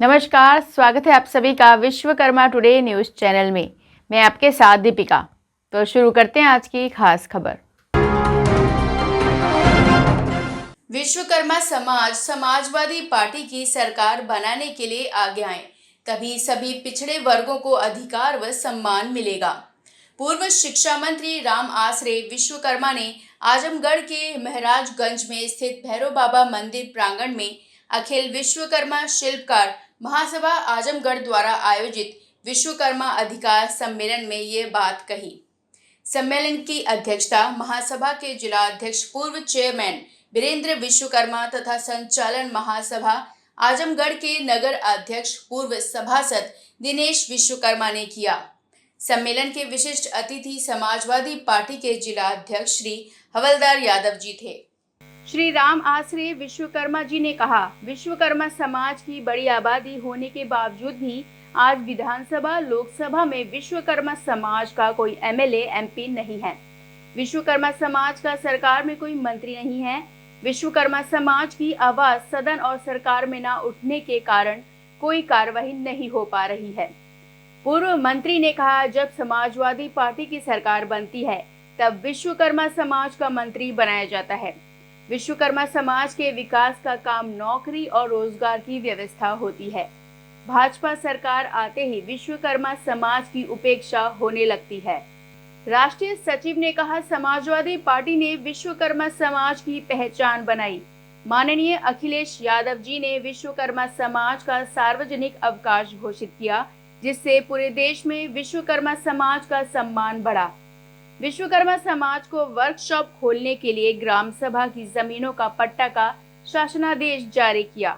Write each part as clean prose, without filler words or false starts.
नमस्कार, स्वागत है आप सभी का विश्वकर्मा टुडे न्यूज़ चैनल में। मैं आपके साथ दीपिका। तो शुरू करते हैं आज की खास खबर। विश्वकर्मा समाज समाजवादी पार्टी की सरकार बनाने के लिए आगे आए, तभी सभी पिछड़े वर्गों को अधिकार व सम्मान मिलेगा। पूर्व शिक्षा मंत्री राम आसरे विश्वकर्मा ने आजमगढ़ के महाराजगंज में स्थित भैरव बाबा मंदिर प्रांगण में अखिल विश्वकर्मा शिल्पकार महासभा आजमगढ़ द्वारा आयोजित विश्वकर्मा अधिकार सम्मेलन में ये बात कही। सम्मेलन की अध्यक्षता महासभा के जिला अध्यक्ष पूर्व चेयरमैन वीरेंद्र विश्वकर्मा तथा संचालन महासभा आजमगढ़ के नगर अध्यक्ष पूर्व सभासद दिनेश विश्वकर्मा ने किया। सम्मेलन के विशिष्ट अतिथि समाजवादी पार्टी के जिला अध्यक्ष श्री हवलदार यादव जी थे। श्री राम आसरे विश्वकर्मा जी ने कहा, विश्वकर्मा समाज की बड़ी आबादी होने के बावजूद भी आज विधानसभा लोकसभा में विश्वकर्मा समाज का कोई एमएलए एमपी नहीं है। विश्वकर्मा समाज का सरकार में कोई मंत्री नहीं है। विश्वकर्मा समाज की आवाज सदन और सरकार में न उठने के कारण कोई कार्रवाई नहीं हो पा रही है। पूर्व मंत्री ने कहा, जब समाजवादी पार्टी की सरकार बनती है तब विश्वकर्मा समाज का मंत्री बनाया जाता है। विश्वकर्मा समाज के विकास का काम नौकरी और रोजगार की व्यवस्था होती है। भाजपा सरकार आते ही विश्वकर्मा समाज की उपेक्षा होने लगती है। राष्ट्रीय सचिव ने कहा, समाजवादी पार्टी ने विश्वकर्मा समाज की पहचान बनाई। माननीय अखिलेश यादव जी ने विश्वकर्मा समाज का सार्वजनिक अवकाश घोषित किया, जिससे पूरे देश में विश्वकर्मा समाज का सम्मान बढ़ा। विश्वकर्मा समाज को वर्कशॉप खोलने के लिए ग्राम सभा की जमीनों का पट्टा का शासनादेश जारी किया।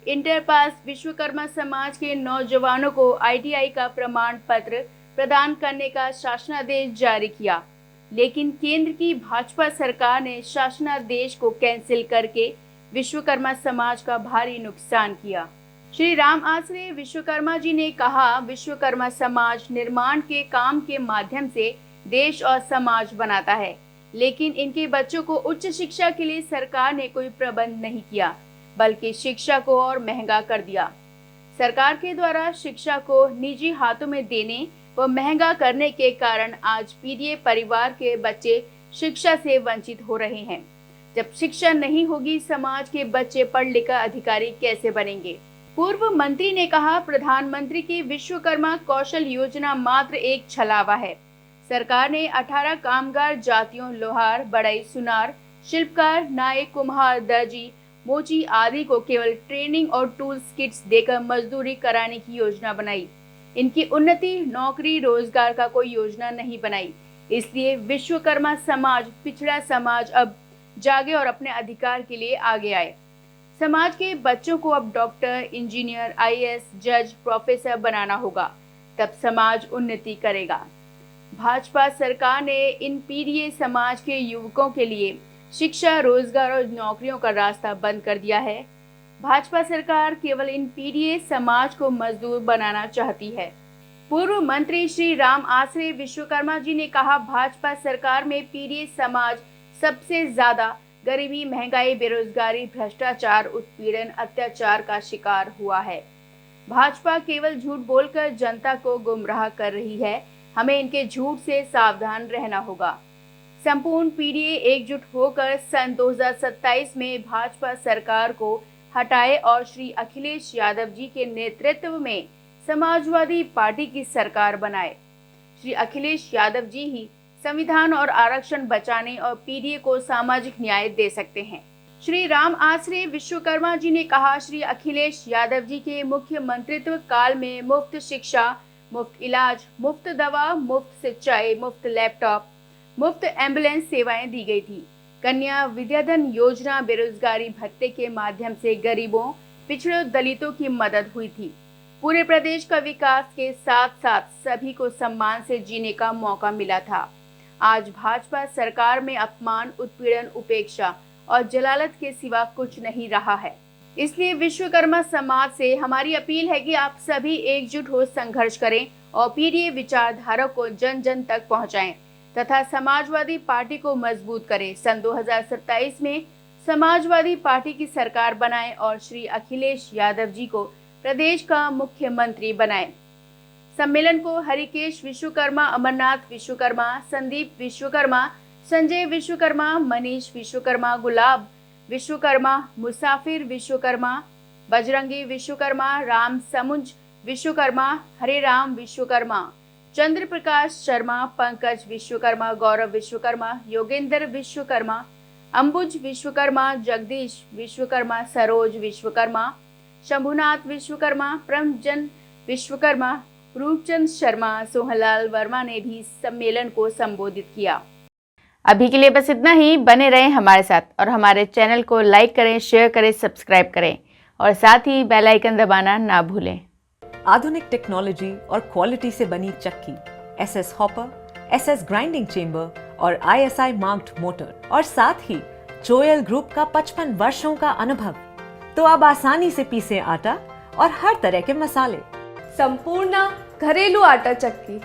इंटर पास विश्वकर्मा समाज के नौजवानों को आईटीआई का प्रमाण पत्र प्रदान करने का शासनादेश जारी किया, लेकिन केंद्र की भाजपा सरकार ने शासनादेश को कैंसिल करके विश्वकर्मा समाज का भारी नुकसान किया। श्री राम आसरे विश्वकर्मा जी ने कहा, विश्वकर्मा समाज निर्माण के काम के माध्यम से देश और समाज बनाता है, लेकिन इनके बच्चों को उच्च शिक्षा के लिए सरकार ने कोई प्रबंध नहीं किया, बल्कि शिक्षा को और महंगा कर दिया। सरकार के द्वारा शिक्षा को निजी हाथों में देने व महंगा करने के कारण आज पीड़ित परिवार के बच्चे शिक्षा से वंचित हो रहे हैं। जब शिक्षा नहीं होगी, समाज के बच्चे पढ़ लिखकर अधिकारी कैसे बनेंगे? पूर्व मंत्री ने कहा, प्रधानमंत्री की विश्वकर्मा कौशल योजना मात्र एक छलावा है। सरकार ने 18 कामगार जातियों लोहार, बढ़ई, सुनार, शिल्पकार, नाई, कुम्हार, दर्जी, मोची आदि को केवल ट्रेनिंग और टूल्स किट्स देकर मजदूरी कराने की योजना बनाई। इनकी उन्नति, नौकरी, रोजगार का कोई योजना नहीं बनाई। इसलिए विश्वकर्मा समाज, पिछड़ा समाज अब जागे और अपने अधिकार के लिए आगे आए। समाज के बच्चों को अब डॉक्टर, इंजीनियर, आईएएस, जज, प्रोफेसर बनाना होगा, तब समाज उन्नति करेगा। भाजपा सरकार ने इन पीड़ित समाज के युवकों के लिए शिक्षा, रोजगार और नौकरियों का रास्ता बंद कर दिया है। भाजपा सरकार केवल इन पीड़ित समाज को मजदूर बनाना चाहती है। पूर्व मंत्री श्री राम आसरे विश्वकर्मा जी ने कहा, भाजपा सरकार में पीड़ित समाज सबसे ज्यादा गरीबी, महंगाई, बेरोजगारी, भ्रष्टाचार, उत्पीड़न, अत्याचार का शिकार हुआ है। भाजपा केवल झूठ बोलकर जनता को गुमराह कर रही है। हमें इनके झूठ से सावधान रहना होगा। संपूर्ण पीढ़ी एकजुट होकर सन 2027 में भाजपा सरकार को हटाए और श्री अखिलेश यादव जी के नेतृत्व में समाजवादी पार्टी की सरकार बनाए। श्री अखिलेश यादव जी ही संविधान और आरक्षण बचाने और पीढ़ी को सामाजिक न्याय दे सकते हैं। श्री राम आसरे विश्वकर्मा जी ने कहा, श्री अखिलेश यादव जी के मुख्यमंत्रित्व काल में मुफ्त शिक्षा, मुफ्त इलाज, मुफ्त दवा, मुफ्त सिंचाई, मुफ्त लैपटॉप, मुफ्त एम्बुलेंस सेवाएं दी गई थी। कन्या विद्याधन योजना, बेरोजगारी भत्ते के माध्यम से गरीबों, पिछड़े दलितों की मदद हुई थी। पूरे प्रदेश का विकास के साथ साथ सभी को सम्मान से जीने का मौका मिला था। आज भाजपा सरकार में अपमान, उत्पीड़न, उपेक्षा और जलालत के सिवा कुछ नहीं रहा है। इसलिए विश्वकर्मा समाज से हमारी अपील है कि आप सभी एकजुट हो संघर्ष करें और पीढ़ी विचारधारा को जन जन तक पहुंचाएं तथा समाजवादी पार्टी को मजबूत करें। सन 2027 में समाजवादी पार्टी की सरकार बनाएं और श्री अखिलेश यादव जी को प्रदेश का मुख्यमंत्री बनाए। सम्मेलन को हरिकेश विश्वकर्मा, अमरनाथ विश्वकर्मा, संदीप विश्वकर्मा, संजय विश्वकर्मा, मनीष विश्वकर्मा, गुलाब विश्वकर्मा, मुसाफिर विश्वकर्मा, बजरंगी विश्वकर्मा, राम समुज विश्वकर्मा, हरे राम विश्वकर्मा, चंद्र प्रकाश शर्मा, पंकज विश्वकर्मा, गौरव विश्वकर्मा, योगेंद्र विश्वकर्मा, अंबुज विश्वकर्मा, जगदीश विश्वकर्मा, सरोज विश्वकर्मा, शंभुनाथ विश्वकर्मा, प्रमजन विश्वकर्मा, रूपचंद शर्मा, सोहनलाल वर्मा ने भी सम्मेलन को संबोधित किया। अभी के लिए बस इतना ही। बने रहें हमारे साथ और हमारे चैनल को लाइक करें, शेयर करें, सब्सक्राइब करें और साथ ही बेल आइकन दबाना ना भूलें। आधुनिक टेक्नोलॉजी और क्वालिटी से बनी चक्की, SS hopper, SS grinding chamber और आईएसआई मार्क्ड मोटर और साथ ही जोयल ग्रुप का 55 वर्षों का अनुभव, तो अब आसानी से पीसे आटा और हर तरह के मसाले। संपूर्ण घरेलू आटा चक्की